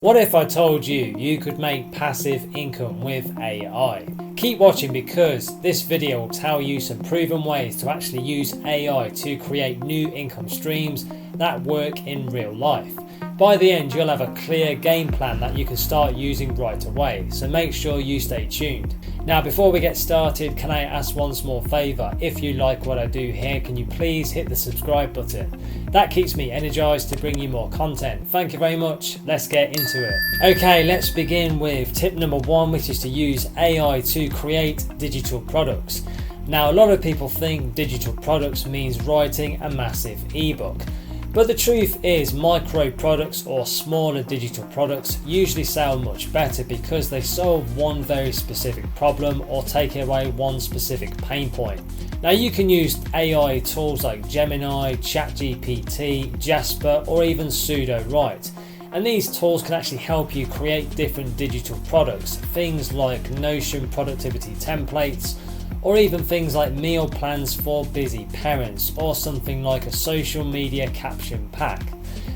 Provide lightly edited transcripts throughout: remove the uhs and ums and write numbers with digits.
What if I told you you could make passive income with AI? Keep watching because this video will tell you some proven ways to actually use AI to create new income streams that work in real life. By the end, you'll have a clear game plan that you can start using right away, so make sure you stay tuned. Now, before we get started, can I ask one small favour? If you like what I do here, can you please hit the subscribe button? That keeps me energized to bring you more content. Thank you very much. Let's get into it. Okay, let's begin with tip number one, which is to use AI to create digital products. Now, a lot of people think digital products means writing a massive ebook. But the truth is, micro products or smaller digital products usually sell much better because they solve one very specific problem or take away one specific pain point. Now, you can use AI tools like Gemini, ChatGPT, Jasper, or even Pseudo-Write. And these tools can actually help you create different digital products, things like Notion productivity templates, or even things like meal plans for busy parents, or something like a social media caption pack.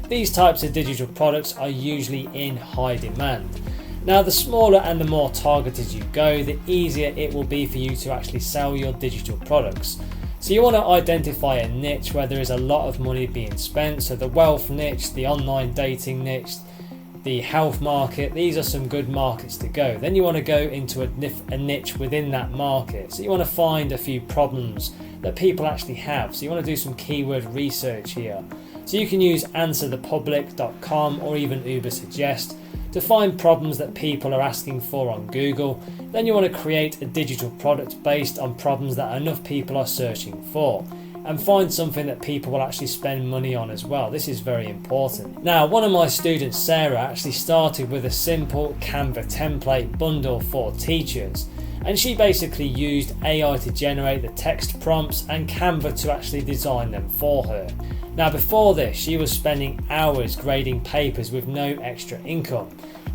These types of digital products are usually in high demand. Now, the smaller and the more targeted you go, the easier it will be for you to actually sell your digital products. So you want to identify a niche where there is a lot of money being spent. So the wealth niche, the online dating niche, the health market, these are some good markets to go. Then you want to go into a niche within that market. So you want to find a few problems that people actually have. So you want to do some keyword research here. So you can use answerthepublic.com or even Ubersuggest to find problems that people are asking for on Google. Then you want to create a digital product based on problems that enough people are searching for, and find something that people will actually spend money on as well. This is very important. Now, one of my students, Sarah, actually started with a simple Canva template bundle for teachers. And she basically used AI to generate the text prompts and Canva to actually design them for her. Now, before this, she was spending hours grading papers with no extra income.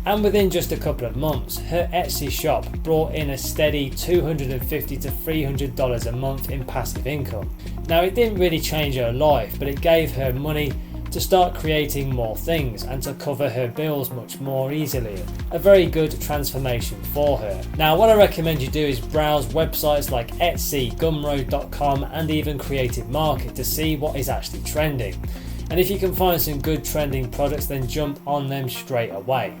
And within just a couple of months, her Etsy shop brought in a steady $250 to $300 a month in passive income. Now, it didn't really change her life, but it gave her money to start creating more things and to cover her bills much more easily. A very good transformation for her. Now, what I recommend you do is browse websites like Etsy, Gumroad.com, and even Creative Market to see what is actually trending. And if you can find some good trending products, then jump on them straight away.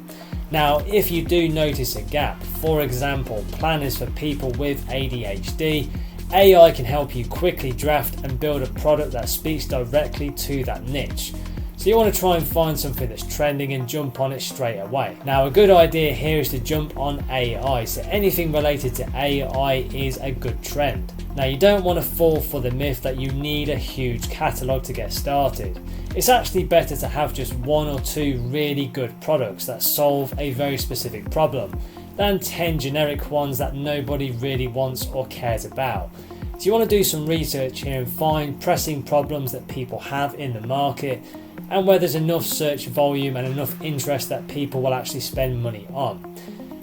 Now, if you do notice a gap, for example, planners for people with ADHD, AI can help you quickly draft and build a product that speaks directly to that niche. So you want to try and find something that's trending and jump on it straight away. Now, a good idea here is to jump on AI. So anything related to AI is a good trend. Now, you don't want to fall for the myth that you need a huge catalogue to get started. It's actually better to have just one or two really good products that solve a very specific problem than 10 generic ones that nobody really wants or cares about. So you want to do some research here and find pressing problems that people have in the market and where there's enough search volume and enough interest that people will actually spend money on.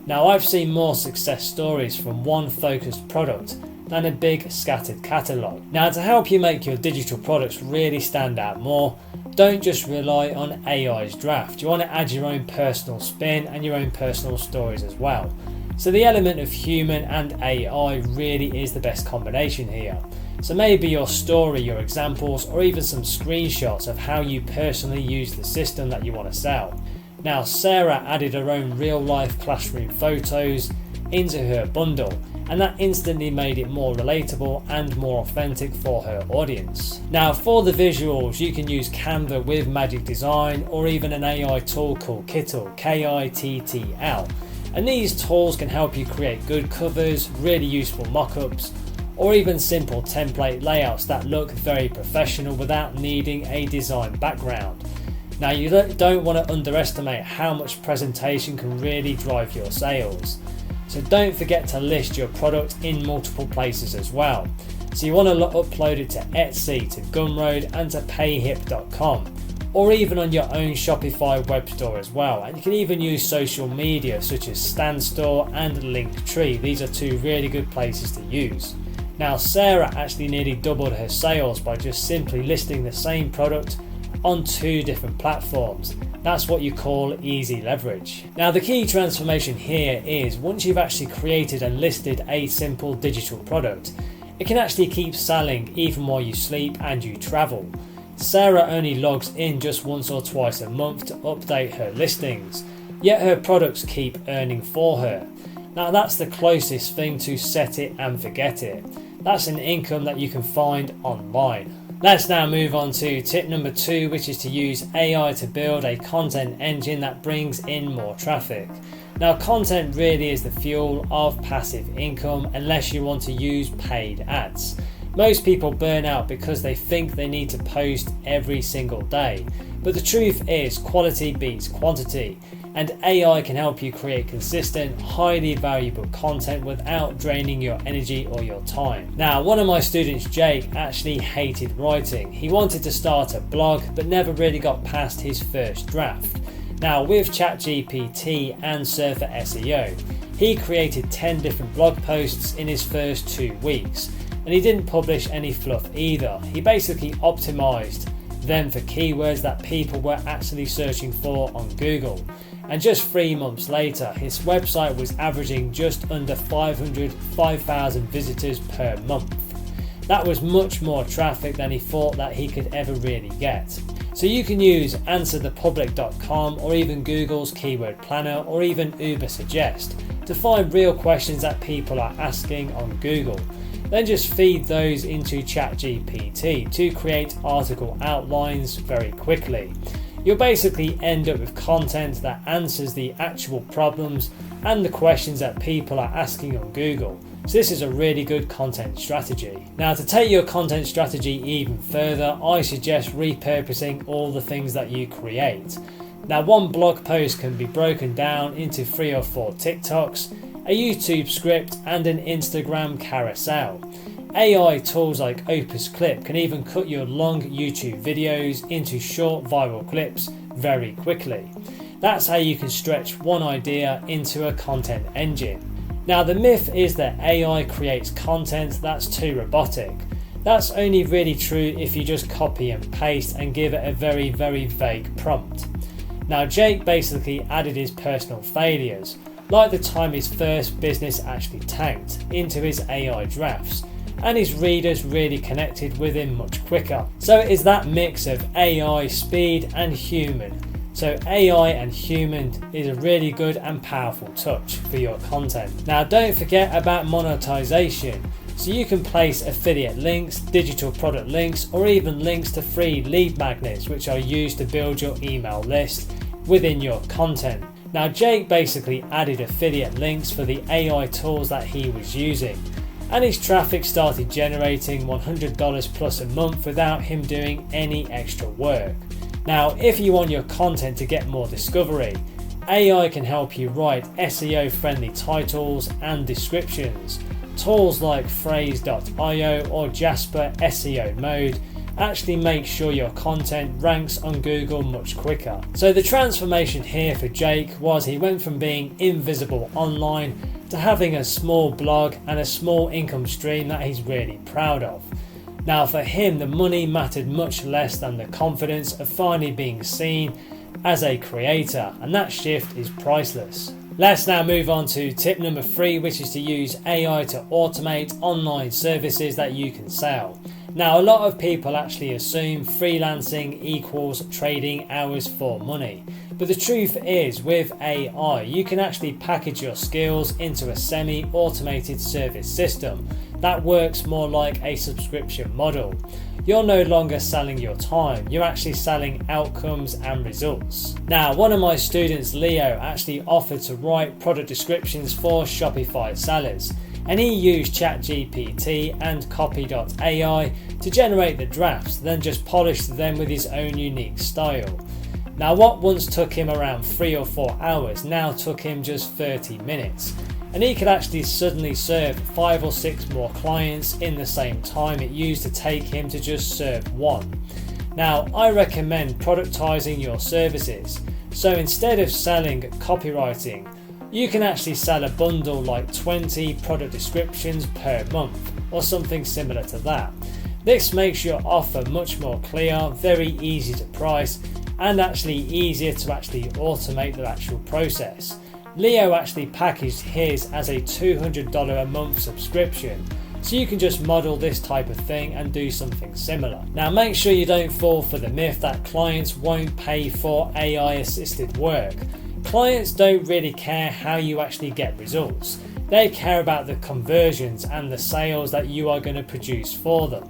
Now, I've seen more success stories from one focused product than a big scattered catalogue. Now, to help you make your digital products really stand out more, don't just rely on AI's draft. You want to add your own personal spin and your own personal stories as well. So the element of human and AI really is the best combination here. So maybe your story, your examples, or even some screenshots of how you personally use the system that you want to sell. Now, Sarah added her own real life classroom photos into her bundle, and that instantly made it more relatable and more authentic for her audience. Now, for the visuals, you can use Canva with Magic Design or even an AI tool called Kittl, Kittl. And these tools can help you create good covers, really useful mock-ups, or even simple template layouts that look very professional without needing a design background. Now, you don't want to underestimate how much presentation can really drive your sales. So don't forget to list your product in multiple places as well. So you want to upload it to Etsy, to Gumroad, and to payhip.com, or even on your own Shopify web store as well. And you can even use social media such as Standstore and Linktree. These are two really good places to use. Now, Sarah actually nearly doubled her sales by just simply listing the same product on 2 different platforms. That's what you call easy leverage. Now the key transformation here is once you've actually created and listed a simple digital product, it can actually keep selling even while you sleep and you travel. Sarah only logs in just once or twice a month to update her listings, yet her products keep earning for her. Now that's the closest thing to set it and forget it. That's an income that you can find online. Let's now move on to tip number 2, which is to use AI to build a content engine that brings in more traffic. Now content really is the fuel of passive income unless you want to use paid ads. Most people burn out because they think they need to post every single day, but the truth is quality beats quantity, and AI can help you create consistent, highly valuable content without draining your energy or your time. Now, one of my students, Jake, actually hated writing. He wanted to start a blog but never really got past his first draft. Now, with ChatGPT and Surfer SEO, he created 10 different blog posts in his first 2 weeks, and he didn't publish any fluff either. He basically optimized them for keywords that people were actually searching for on Google. And just 3 months later, his website was averaging just under 5,000 visitors per month. That was much more traffic than he thought that he could ever really get. So you can use answerthepublic.com or even Google's keyword planner or even Ubersuggest to find real questions that people are asking on Google. Then just feed those into ChatGPT to create article outlines very quickly. You'll basically end up with content that answers the actual problems and the questions that people are asking on Google. So this is a really good content strategy. Now to take your content strategy even further, I suggest repurposing all the things that you create. Now one blog post can be broken down into 3 or 4 TikToks, a YouTube script and an Instagram carousel. AI tools like Opus Clip can even cut your long YouTube videos into short viral clips very quickly. That's how you can stretch one idea into a content engine. Now the myth is that AI creates content that's too robotic. That's only really true if you just copy and paste and give it a very vague prompt. Now Jake basically added his personal failures, like the time his first business actually tanked, into his AI drafts, and his readers really connected with him much quicker. So it is that mix of AI, speed and human. So AI and human is a really good and powerful touch for your content. Now don't forget about monetization. So you can place affiliate links, digital product links, or even links to free lead magnets which are used to build your email list within your content. Now Jake basically added affiliate links for the AI tools that he was using, and his traffic started generating $100 plus a month without him doing any extra work. Now if you want your content to get more discovery, AI can help you write SEO friendly titles and descriptions. Tools like Phrase.io or Jasper SEO Mode actually make sure your content ranks on Google much quicker. So the transformation here for Jake was he went from being invisible online to having a small blog and a small income stream that he's really proud of. Now for him, the money mattered much less than the confidence of finally being seen as a creator, and that shift is priceless. Let's now move on to tip number 3, which is to use AI to automate online services that you can sell. Now a lot of people actually assume freelancing equals trading hours for money, but the truth is with AI you can actually package your skills into a semi-automated service system that works more like a subscription model. You're no longer selling your time, you're actually selling outcomes and results. Now, one of my students, Leo, actually offered to write product descriptions for Shopify sellers, and he used ChatGPT and copy.ai to generate the drafts, then just polished them with his own unique style. Now, what once took him around 3 or 4 hours now took him just 30 minutes. And he could actually suddenly serve 5 or 6 more clients in the same time it used to take him to just serve 1. Now, I recommend productizing your services. So instead of selling copywriting, you can actually sell a bundle like 20 product descriptions per month or something similar to that. This makes your offer much more clear, very easy to price, and actually easier to actually automate the actual process. Leo actually packaged his as a $200 a month subscription, so you can just model this type of thing and do something similar. Now make sure you don't fall for the myth that clients won't pay for AI assisted work. Clients don't really care how you actually get results. They care about the conversions and the sales that you are going to produce for them.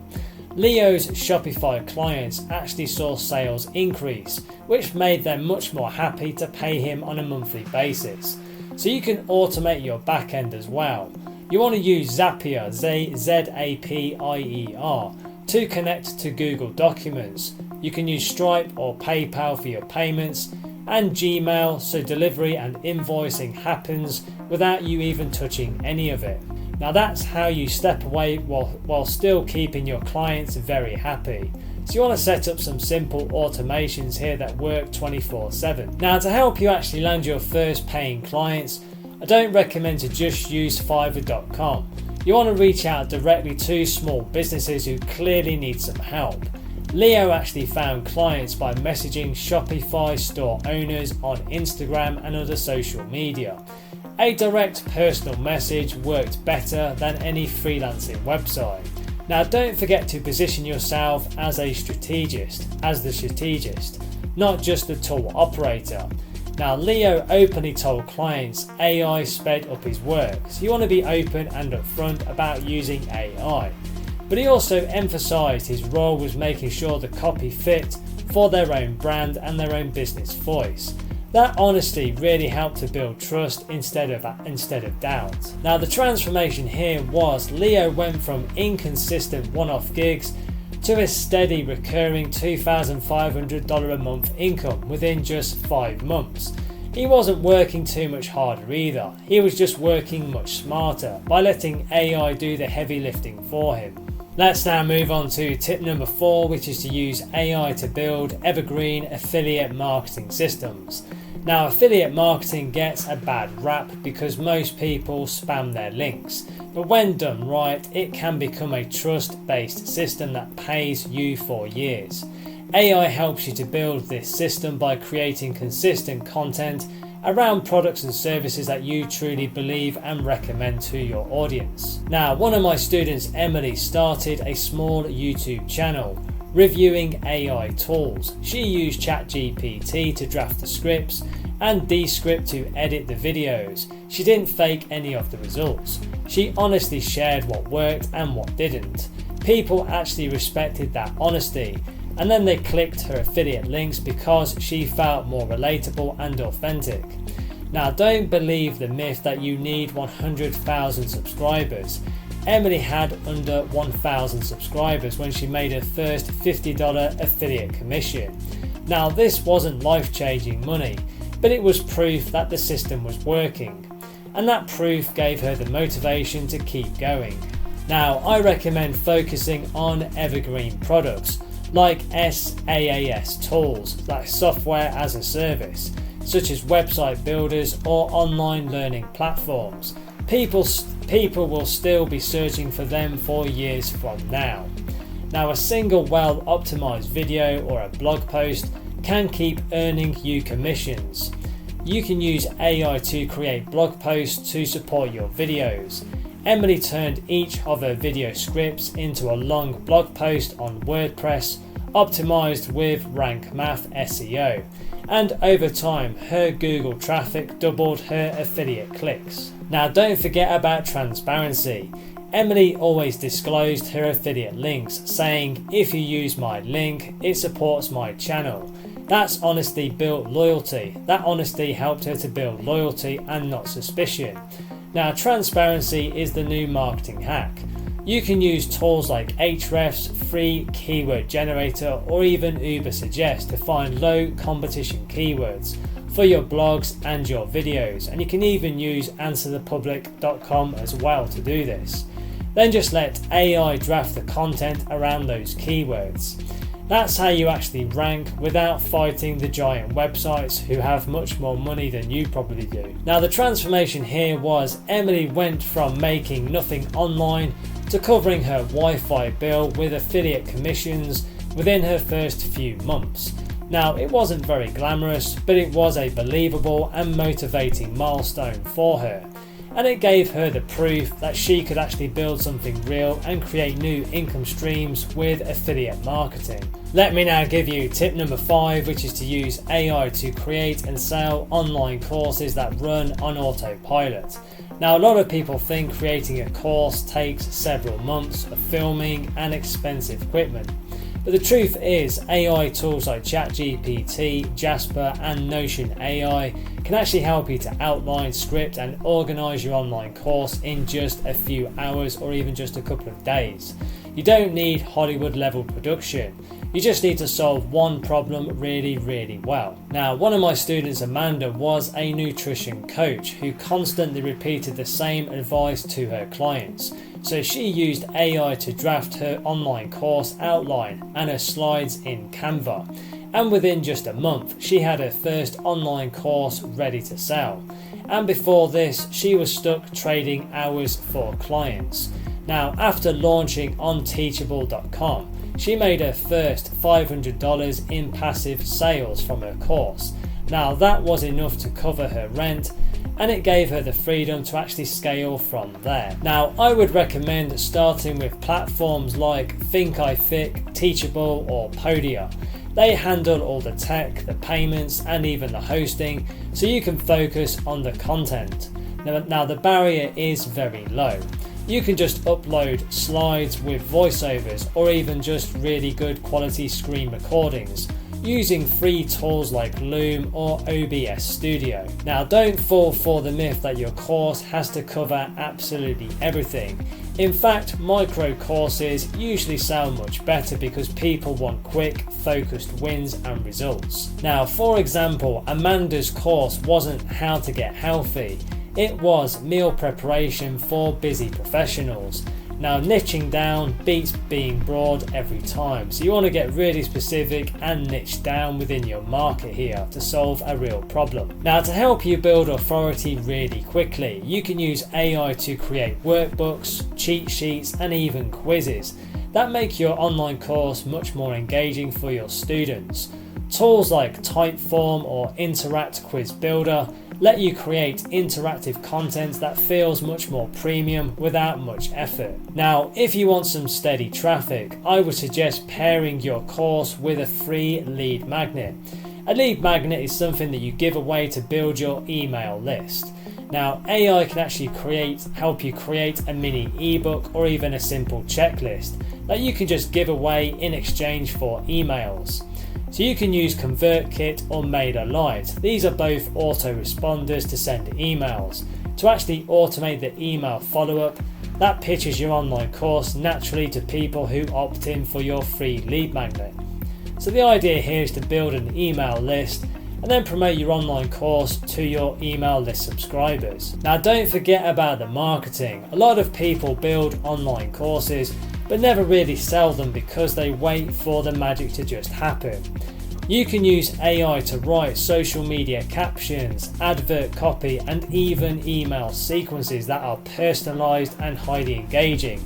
Leo's Shopify clients actually saw sales increase, which made them much more happy to pay him on a monthly basis. So you can automate your backend as well. You want to use Zapier, Z-A-P-I-E-R, to connect to Google Documents. You can use Stripe or PayPal for your payments, and Gmail so delivery and invoicing happens without you even touching any of it. Now that's how you step away while still keeping your clients very happy. So you want to set up some simple automations here that work 24/7. Now to help you actually land your first paying clients, I don't recommend to just use Fiverr.com. You want to reach out directly to small businesses who clearly need some help. Leo actually found clients by messaging Shopify store owners on Instagram and other social media. A direct personal message worked better than any freelancing website. Now don't forget to position yourself as the strategist, not just the tool operator. Now Leo openly told clients AI sped up his work, so you want to be open and upfront about using AI. But he also emphasised his role was making sure the copy fit for their own brand and their own business voice. That honesty really helped to build trust instead of doubt. Now the transformation here was Leo went from inconsistent one-off gigs to a steady recurring $2,500 a month income within just 5 months. He wasn't working too much harder either, he was just working much smarter by letting AI do the heavy lifting for him. Let's now move on to tip number 4, which is to use AI to build evergreen affiliate marketing systems. Now affiliate marketing gets a bad rap because most people spam their links, but when done right, it can become a trust-based system that pays you for years. AI helps you to build this system by creating consistent content around products and services that you truly believe and recommend to your audience. Now, one of my students, Emily, started a small YouTube channel reviewing AI tools. She used ChatGPT to draft the scripts and Descript to edit the videos. She didn't fake any of the results. She honestly shared what worked and what didn't. People actually respected that honesty, and then they clicked her affiliate links because she felt more relatable and authentic. Now don't believe the myth that you need 100,000 subscribers. Emily had under 1,000 subscribers when she made her first $50 affiliate commission. Now this wasn't life-changing money, but it was proof that the system was working, and that proof gave her the motivation to keep going. Now I recommend focusing on evergreen products like SaaS tools, like software as a service, such as website builders or online learning platforms. People will still be searching for them for years from now. Now a single well-optimized video or a blog post can keep earning you commissions. You can use AI to create blog posts to support your videos. Emily turned each of her video scripts into a long blog post on WordPress, optimized with Rank Math SEO, and over time her Google traffic doubled her affiliate clicks. Now don't forget about transparency. Emily always disclosed her affiliate links, saying if you use my link, it supports my channel. That's honesty built loyalty. That honesty helped her to build loyalty and not suspicion. Now transparency is the new marketing hack. You can use tools like Ahrefs, free keyword generator, or even Ubersuggest to find low competition keywords for your blogs and your videos, and you can even use answerthepublic.com as well to do this. Then just let AI draft the content around those keywords. That's how you actually rank without fighting the giant websites who have much more money than you probably do. Now the transformation here was Emily went from making nothing online to covering her Wi-Fi bill with affiliate commissions within her first few months. Now it wasn't very glamorous, but it was a believable and motivating milestone for her. And it gave her the proof that she could actually build something real and create new income streams with affiliate marketing. Let me now give you tip number 5, which is to use AI to create and sell online courses that run on autopilot. Now a lot of people think creating a course takes several months of filming and expensive equipment. But the truth is, AI tools like ChatGPT, Jasper and Notion AI can actually help you to outline, script and organize your online course in just a few hours or even just a couple of days. You don't need Hollywood level production. You just need to solve one problem really well. Now, one of my students, Amanda, was a nutrition coach who constantly repeated the same advice to her clients. So she used AI to draft her online course outline and her slides in Canva. And within just a month, she had her first online course ready to sell. And before this, she was stuck trading hours for clients. Now, after launching Unteachable.com, she made her first $500 in passive sales from her course. Now that was enough to cover her rent, and it gave her the freedom to actually scale from there. Now I would recommend starting with platforms like Thinkific, Teachable or Podia. They handle all the tech, the payments and even the hosting, so you can focus on the content. Now the barrier is very low. You can just upload slides with voiceovers or even just really good quality screen recordings using free tools like Loom or OBS Studio. Now don't fall for the myth that your course has to cover absolutely everything. In fact, micro courses usually sell much better because people want quick, focused wins and results. Now, for example, Amanda's course wasn't how to get healthy. It was meal preparation for busy professionals. Now niching down beats being broad every time, so you want to get really specific and niche down within your market here to solve a real problem. Now to help you build authority really quickly, you can use AI to create workbooks, cheat sheets and even quizzes that make your online course much more engaging for your students. Tools like Typeform or Interact Quiz Builder let you create interactive content that feels much more premium without much effort. Now, if you want some steady traffic, I would suggest pairing your course with a free lead magnet. A lead magnet is something that you give away to build your email list. Now, AI can actually help you create a mini ebook or even a simple checklist that you can just give away in exchange for emails. So you can use ConvertKit or MailerLite. These are both autoresponders to send emails. To actually automate the email follow-up, that pitches your online course naturally to people who opt in for your free lead magnet. So the idea here is to build an email list and then promote your online course to your email list subscribers. Now don't forget about the marketing. A lot of people build online courses but never really sell them because they wait for the magic to just happen. You can use AI to write social media captions, advert copy and even email sequences that are personalized and highly engaging.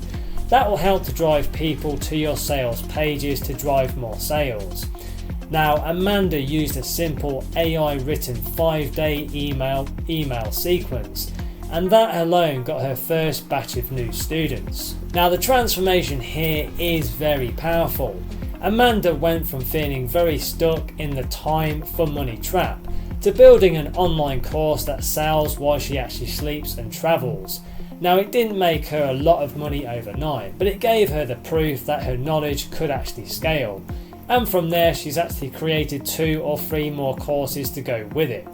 That will help to drive people to your sales pages to drive more sales. Now, Amanda used a simple AI written 5-day email sequence, and that alone got her first batch of new students. Now the transformation here is very powerful. Amanda went from feeling very stuck in the time for money trap to building an online course that sells while she actually sleeps and travels. Now it didn't make her a lot of money overnight, but it gave her the proof that her knowledge could actually scale. And from there she's actually created 2 or 3 more courses to go with it.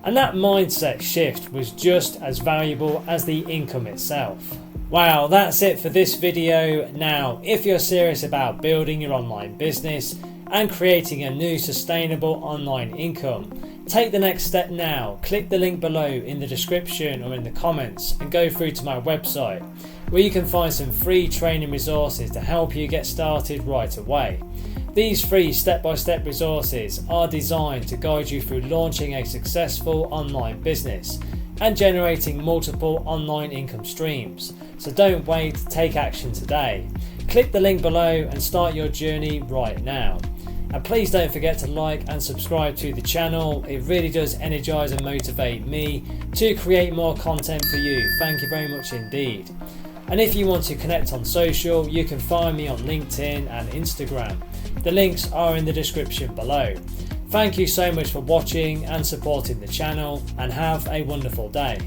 And that mindset shift was just as valuable as the income itself. Wow, that's it for this video. Now, if you're serious about building your online business and creating a new sustainable online income, take the next step now. Click the link below in the description or in the comments and go through to my website where you can find some free training resources to help you get started right away. These free step-by-step resources are designed to guide you through launching a successful online business and generating multiple online income streams. So don't wait, take action today. Click the link below and start your journey right now. And please don't forget to like and subscribe to the channel. It really does energize and motivate me to create more content for you. Thank you very much indeed. And if you want to connect on social, you can find me on LinkedIn and Instagram. The links are in the description below. Thank you so much for watching and supporting the channel, and have a wonderful day.